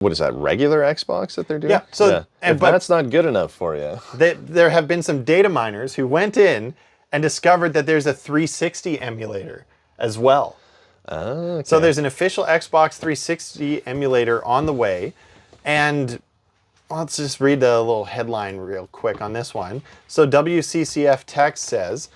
What is that, regular Xbox that they're doing? Yeah. So, If but that's not good enough for you. there have been some data miners who went in and discovered that there's a 360 emulator as well. Okay. So there's an official Xbox 360 emulator on the way, and let's just read the little headline real quick on this one. So WCCF Tech says,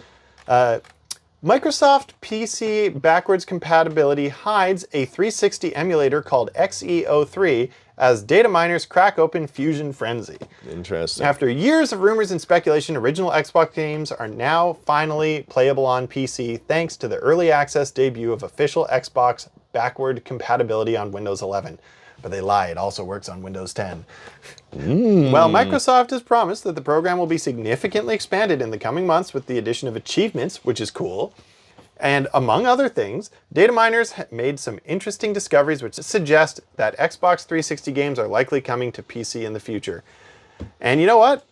Microsoft PC backwards compatibility hides a 360 emulator called XEO3 as data miners crack open Fusion Frenzy. Interesting. After years of rumors and speculation, original Xbox games are now finally playable on PC thanks to the early access debut of official Xbox backward compatibility on Windows 11. But they lie, it also works on Windows 10. Well, Microsoft has promised that the program will be significantly expanded in the coming months with the addition of achievements, which is cool. And among other things, data miners made some interesting discoveries which suggest that Xbox 360 games are likely coming to PC in the future. And you know what?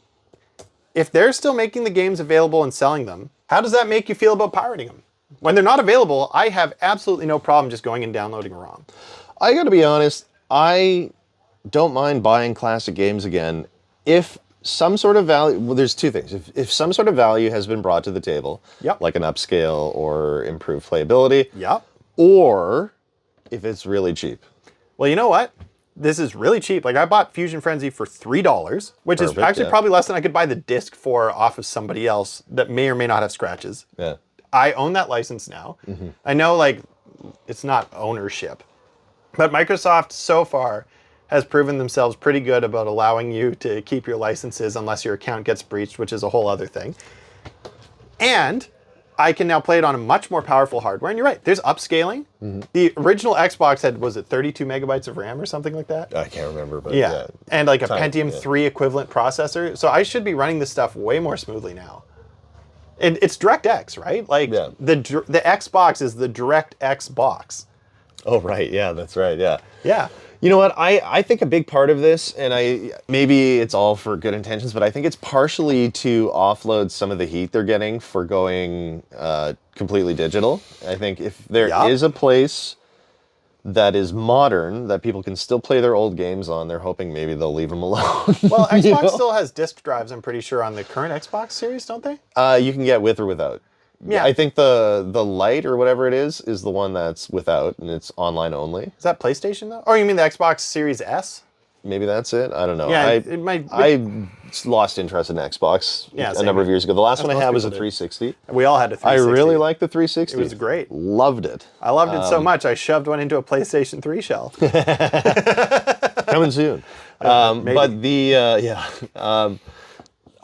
If they're still making the games available and selling them, how does that make you feel about pirating them? When they're not available, I have absolutely no problem just going and downloading a ROM. I gotta be honest, I don't mind buying classic games again if some sort of value, well, there's two things. If some sort of value has been brought to the table, Yep. like an upscale or improved playability, Yep. or if it's really cheap. Well, you know what? This is really cheap. Like, I bought Fusion Frenzy for $3, which is Perfect, actually yeah. probably less than I could buy the disc for off of somebody else that may or may not have scratches. Yeah. I own that license now. I know, like, it's not ownership, but Microsoft so far has proven themselves pretty good about allowing you to keep your licenses unless your account gets breached, which is a whole other thing. And I can now play it on a much more powerful hardware. And you're right, there's upscaling. The original Xbox had, was it 32 megabytes of RAM or something like that? I can't remember, but Yeah. And like a Tiny, Pentium yeah. 3 equivalent processor. So I should be running this stuff way more smoothly now. It's DirectX, right? Like Yeah. the Xbox is the DirectX box. Oh, right. Yeah, that's right. Yeah. Yeah. You know what? I think a big part of this, and maybe it's all for good intentions, but I think it's partially to offload some of the heat they're getting for going completely digital. I think if there is a place that is modern, that people can still play their old games on, they're hoping maybe they'll leave them alone. Well, Xbox you know? still has disk drives, I'm pretty sure, on the current Xbox series, don't they? You can get with or without. Yeah. I think the Lite or whatever it is the one that's without, and it's online only. Is that PlayStation, though? Or you mean the Xbox Series S? Maybe that's it. I don't know. Yeah, it might... I lost interest in Xbox a number of years ago. The last one I had was a 360. We all had a 360. I really liked the 360. It was great. Loved it. I loved it so much, I shoved one into a PlayStation 3 shelf. Coming soon. But the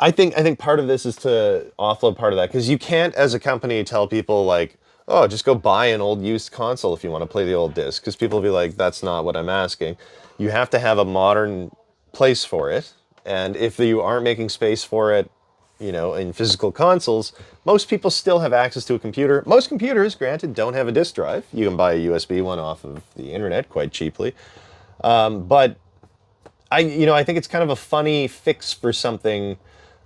I think part of this is to offload part of that, because you can't, as a company, tell people like, oh, just go buy an old used console if you want to play the old disc, because people will be like, that's not what I'm asking. You have to have a modern place for it, and if you aren't making space for it, you know, in physical consoles, most people still have access to a computer. Most computers, granted, don't have a disk drive. You can buy a USB one off of the internet quite cheaply, but I think it's kind of a funny fix for something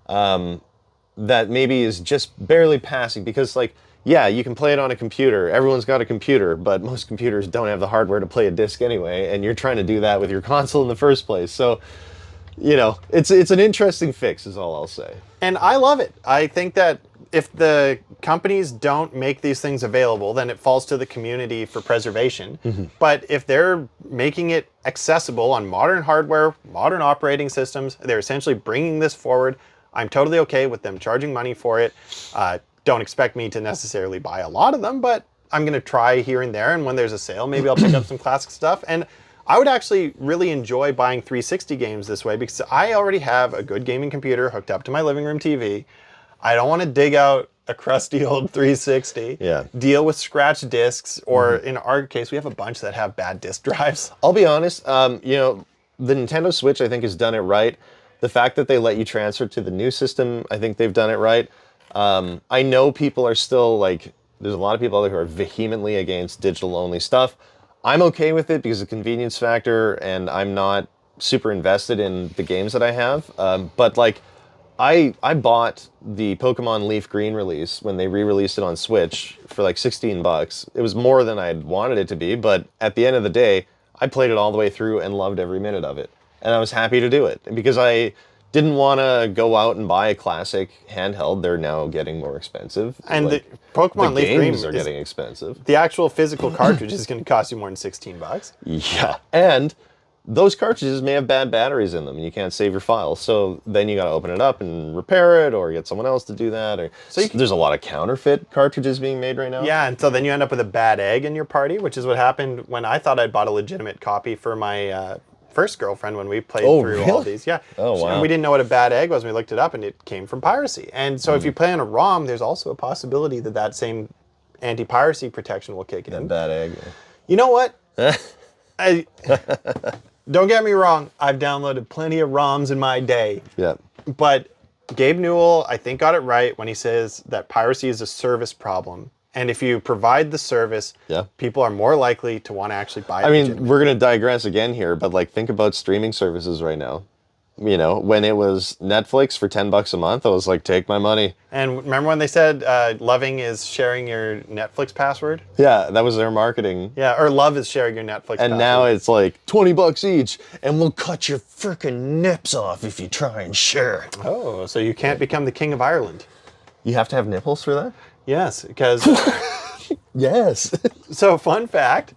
that maybe is just barely passing, because like, yeah, you can play it on a computer. Everyone's got a computer, but most computers don't have the hardware to play a disc anyway, and you're trying to do that with your console in the first place. So, you know, it's an interesting fix is all I'll say. And I love it. I think that if the companies don't make these things available, then it falls to the community for preservation. But if they're making it accessible on modern hardware, modern operating systems, they're essentially bringing this forward. I'm totally okay with them charging money for it. Don't expect me to necessarily buy a lot of them, but I'm going to try here and there. And when there's a sale, maybe I'll pick up some classic stuff. And I would actually really enjoy buying 360 games this way, because I already have a good gaming computer hooked up to my living room TV. I don't want to dig out a crusty old 360, deal with scratch discs, or in our case, we have a bunch that have bad disk drives. I'll be honest, you know, the Nintendo Switch, I think, has done it right. The fact that they let you transfer to the new system, I think they've done it right. I know people are still like, there's a lot of people out there who are vehemently against digital-only stuff. I'm okay with it because of the convenience factor, and I'm not super invested in the games that I have. But like, I bought the Pokemon Leaf Green release when they re-released it on Switch for like $16. It was more than I'd wanted it to be, but at the end of the day, I played it all the way through and loved every minute of it. And I was happy to do it because I didn't want to go out and buy a classic handheld. They're now getting more expensive. And like, the Pokemon the Leaf Green games are getting expensive. The actual physical cartridge is going to cost you more than $16. Yeah, and those cartridges may have bad batteries in them, and you can't save your files. So then you got to open it up and repair it, or get someone else to do that. Or there's a lot of counterfeit cartridges being made right now. Yeah, and so then you end up with a bad egg in your party, which is what happened when I thought I'd bought a legitimate copy for my first girlfriend when we played through all these. Yeah. Oh, wow. And we didn't know what a bad egg was. And we looked it up, and it came from Piracy. And so if you play on a ROM, there's also a possibility that that same anti-piracy protection will kick in. That bad egg. You know what? Don't get me wrong, I've downloaded plenty of ROMs in my day. Yeah. But Gabe Newell, I think, got it right when he says that piracy is a service problem. And if you provide the service, people are more likely to want to actually buy it. I mean, we're going to digress again here, but like think about streaming services right now. You know, when it was Netflix for $10 a month, I was like, take my money. And remember when they said loving is sharing your Netflix password? Yeah, that was their marketing. Yeah, or love is sharing your Netflix password. And now it's like $20 each, and we'll cut your freaking nips off if you try and share it. Oh, so you can't become the king of Ireland. You have to have nipples for that? Yes, because... Yes. So, fun fact,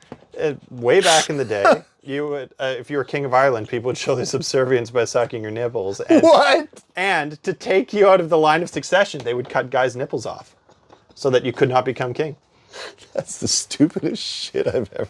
way back in the day, you would, if you were king of Ireland, people would show their subservience by sucking your nipples. And, What? And to take you out of the line of succession, they would cut guys' nipples off so that you could not become king. That's the stupidest shit I've ever